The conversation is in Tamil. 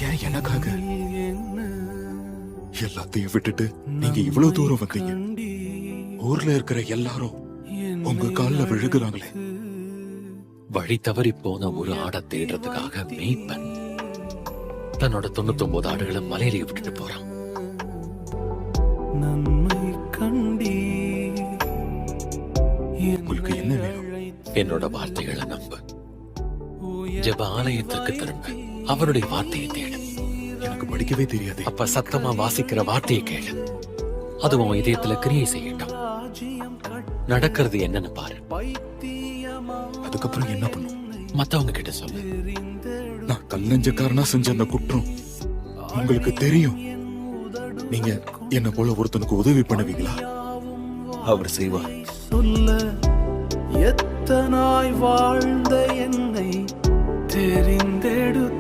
ஏன் எனக்காக எல்லாத்தையும் விட்டுட்டு நீங்க இவ்வளவு தூரம் வந்தீங்க? ஊர்ல இருக்கிற எல்லாரும் உங்க கால்ல விழுகுறாங்களே. வழி தவறி போன ஒரு ஆடை தேடுறதுக்காக மேய்ப்பன் தன்னோட 99 ஆடுகளை மலையில விட்டுட்டு போறான். உங்களுக்கு என்ன வேணும்? என்னோட வார்த்தைகளை நம்பு. ஜெப ஆலயத்திற்கு திரும்ப அவருடைய வார்த்தையை தேடு. எனக்கு படிக்கவே தெரியாது. அப்ப சத்தமா வாசிக்கிற வார்த்தையை கேளு. அது உன் இதயத்துல கிரியை செய்யட்டும். நடக்கிறது என்னன்னு பாரு. அதுக்கப்புறம் என்ன பண்ணும்? மத்தவங்க கிட்ட சொல்லு. நான் கல்லஞ்சக்காரனா செஞ்ச அந்த குற்றம் உங்களுக்கு தெரியும். நீங்க என்ன போல ஒருத்தனுக்கு உதவி பண்ணுவீங்களா? அவர் செய்வார். சொல்ல எத்தனாய் வாழ்ந்த என்னை தெரிந்தெடுத்த